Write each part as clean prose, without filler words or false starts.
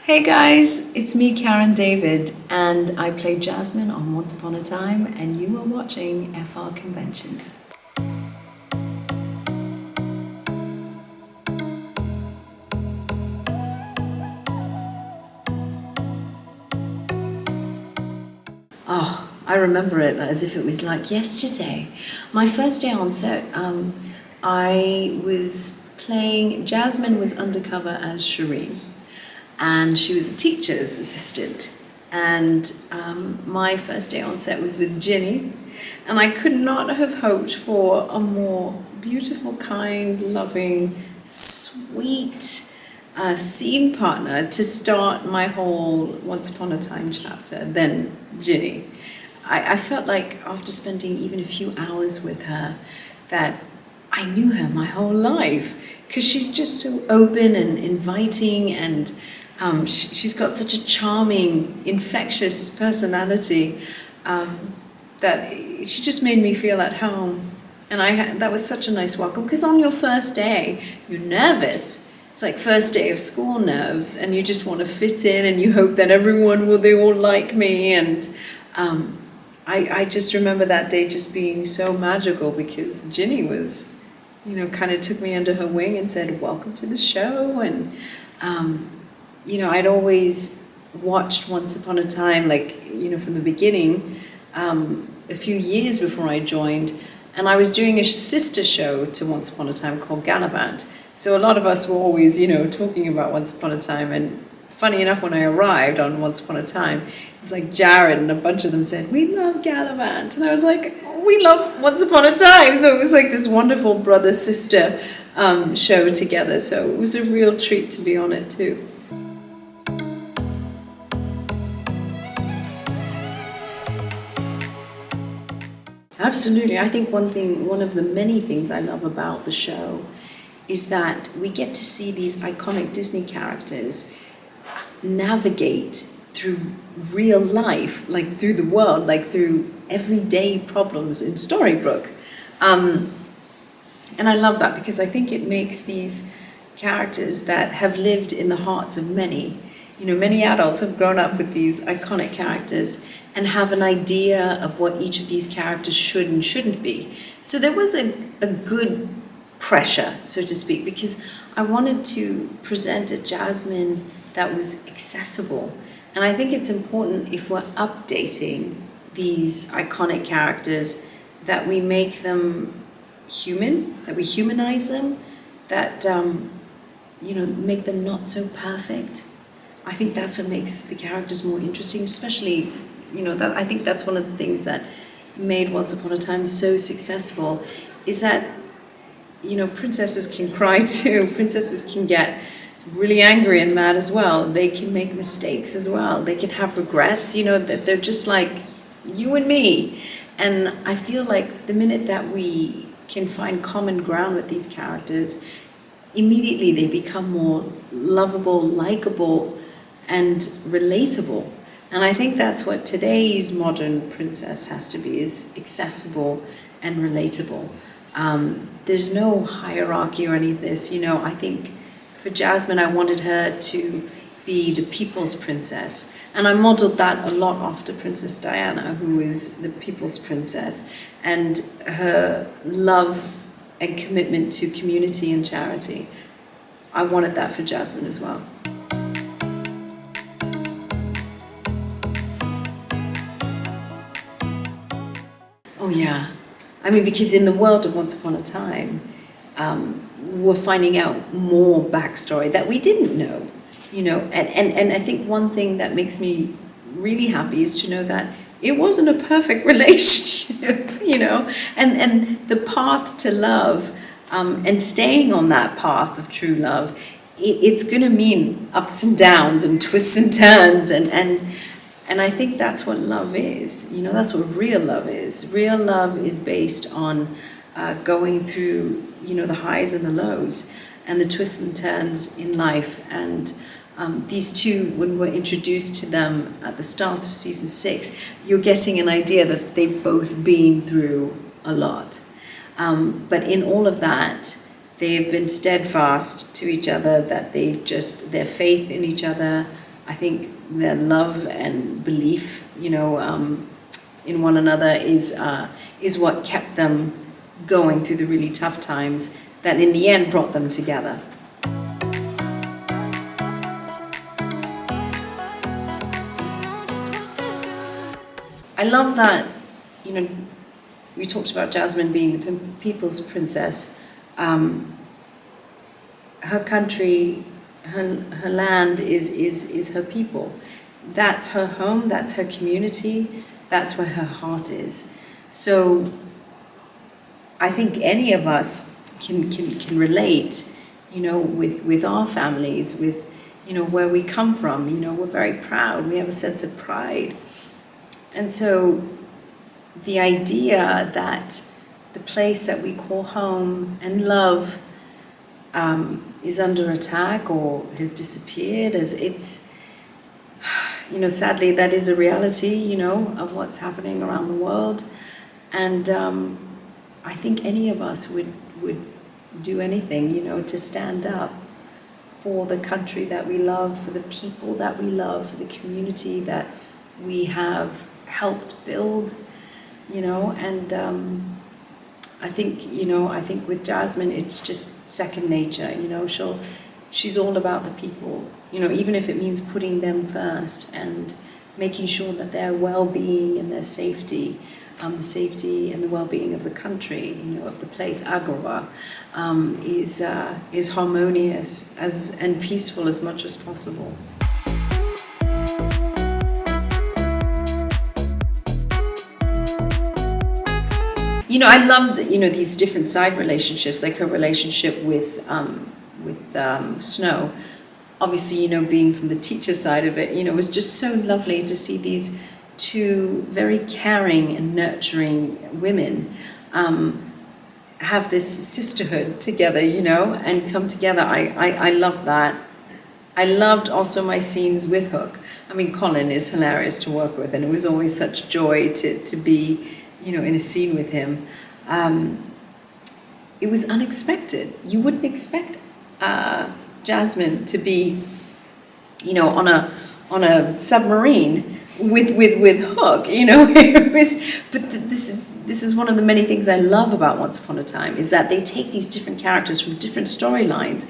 Hey guys, it's me, Karen David, and I play Jasmine on Once Upon a Time, and you are watching FrConventions. Oh, I remember it as if it was like yesterday. My first day on set, I was playing, Jasmine was undercover as Shireen, and she was a teacher's assistant. And my first day on set was with Ginny, and I could not have hoped for a more beautiful, kind, loving, sweet scene partner to start my whole Once Upon a Time chapter than Ginny. I felt like after spending even a few hours with her that I knew her my whole life, because she's just so open and inviting, and she's got such a charming, infectious personality that she just made me feel at home. And that was such a nice welcome, because on your first day, you're nervous. It's like first day of school nerves, and you just want to fit in, and you hope that they all like me. And I just remember that day just being so magical, because Ginny was, kind of took me under her wing and said, welcome to the show. And, I'd always watched Once Upon a Time, from the beginning, a few years before I joined. And I was doing a sister show to Once Upon a Time called Gallivant. So a lot of us were always, talking about Once Upon a Time. And funny enough, when I arrived on Once Upon a Time, it was like Jared and a bunch of them said, we love Gallivant. And I was like, we love Once Upon a Time. So it was like this wonderful brother-sister show together. So it was a real treat to be on it too. Absolutely. I think one of the many things I love about the show is that we get to see these iconic Disney characters navigate through real life, like through the world, like through everyday problems in Storybrooke. And I love that, because I think it makes these characters that have lived in the hearts of many. Many adults have grown up with these iconic characters and have an idea of what each of these characters should and shouldn't be. So there was a good pressure, so to speak, because I wanted to present a Jasmine that was accessible. And I think it's important, if we're updating these iconic characters, that we make them human, that we humanize them, that make them not so perfect. I think that's what makes the characters more interesting, especially, I think that's one of the things that made Once Upon a Time so successful, is that, princesses can cry too. Princesses can get really angry and mad as well. They can make mistakes as well. They can have regrets, that they're just like you and me. And I feel like the minute that we can find common ground with these characters, immediately they become more lovable, likable, and relatable. And I think that's what today's modern princess has to be, is accessible and relatable. There's no hierarchy or any of this. I think for Jasmine, I wanted her to be the people's princess. And I modeled that a lot after Princess Diana, who is the people's princess, and her love and commitment to community and charity. I wanted that for Jasmine as well. Oh yeah. I mean, because in the world of Once Upon a Time, we're finding out more backstory that we didn't know, and I think one thing that makes me really happy is to know that it wasn't a perfect relationship, and the path to love, and staying on that path of true love, it's going to mean ups and downs and twists and turns, and I think that's what love is. That's what real love is. Real love is based on going through, the highs and the lows and the twists and turns in life. And these two, when we're introduced to them at the start of season 6, you're getting an idea that they've both been through a lot. But in all of that, they have been steadfast to each other, that their faith in each other I think their love and belief, in one another is what kept them going through the really tough times that in the end brought them together. I love that, we talked about Jasmine being the people's princess. Her country, her land is her people. That's her home, that's her community, that's where her heart is. So I think any of us can relate, with our families, with, where we come from. We're very proud, we have a sense of pride. And so the idea that the place that we call home and love is under attack or has disappeared, as it's, sadly that is a reality, of what's happening around the world. And I think any of us would do anything, to stand up for the country that we love, for the people that we love, for the community that we have helped build, and I think with Jasmine, it's just second nature, she's all about the people, even if it means putting them first and making sure that their well-being and their safety, the safety and the well-being of the country, of the place, Agrabah, is harmonious and peaceful as much as possible. I love these different side relationships, like her relationship with Snow. Obviously, being from the teacher side of it, it was just so lovely to see these two very caring and nurturing women have this sisterhood together, and come together. I love that. I loved also my scenes with Hook. Colin is hilarious to work with, and it was always such joy to be in a scene with him. It was unexpected. You wouldn't expect Jasmine to be, on a submarine with Hook. It was. But this is one of the many things I love about Once Upon a Time, is that they take these different characters from different storylines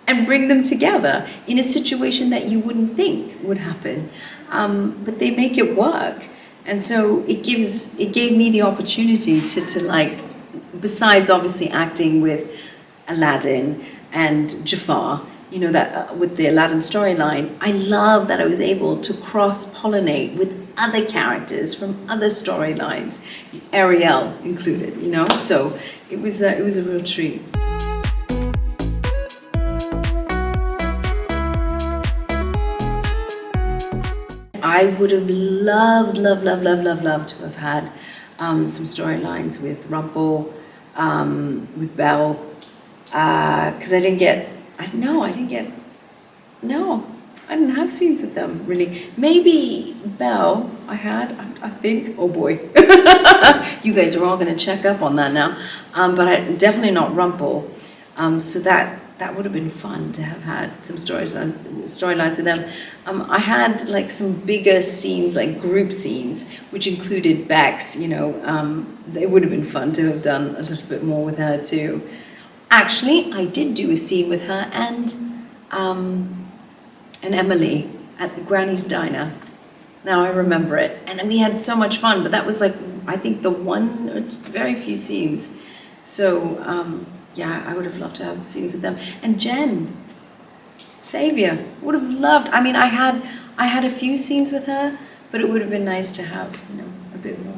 and bring them together in a situation that you wouldn't think would happen, but they make it work. And so it gave me the opportunity to like, besides obviously acting with Aladdin and Jafar, that with the Aladdin storyline, I love that I was able to cross-pollinate with other characters from other storylines, Ariel included, so it was a real treat. I would have loved to have had some storylines with Rumple, with Belle, because I didn't have scenes with them, really. Maybe Belle, I think, oh boy. You guys are all going to check up on that now. But definitely not Rumple. So that would have been fun to have had some storylines with them. I had like some bigger scenes, like group scenes, which included Bex, it would have been fun to have done a little bit more with her too. Actually, I did do a scene with her and Emily at the Granny's Diner. Now I remember it. And we had so much fun, but that was like, I think the one or very few scenes. So, I would have loved to have scenes with them. And Jen, Saviour, would have loved. I had a few scenes with her, but it would have been nice to have, a bit more.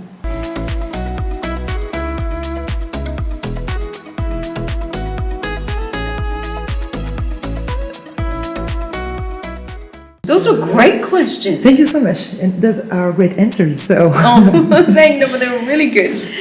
Those are great questions. Thank you so much. And those are great answers. So. Oh, thank you, but they were really good.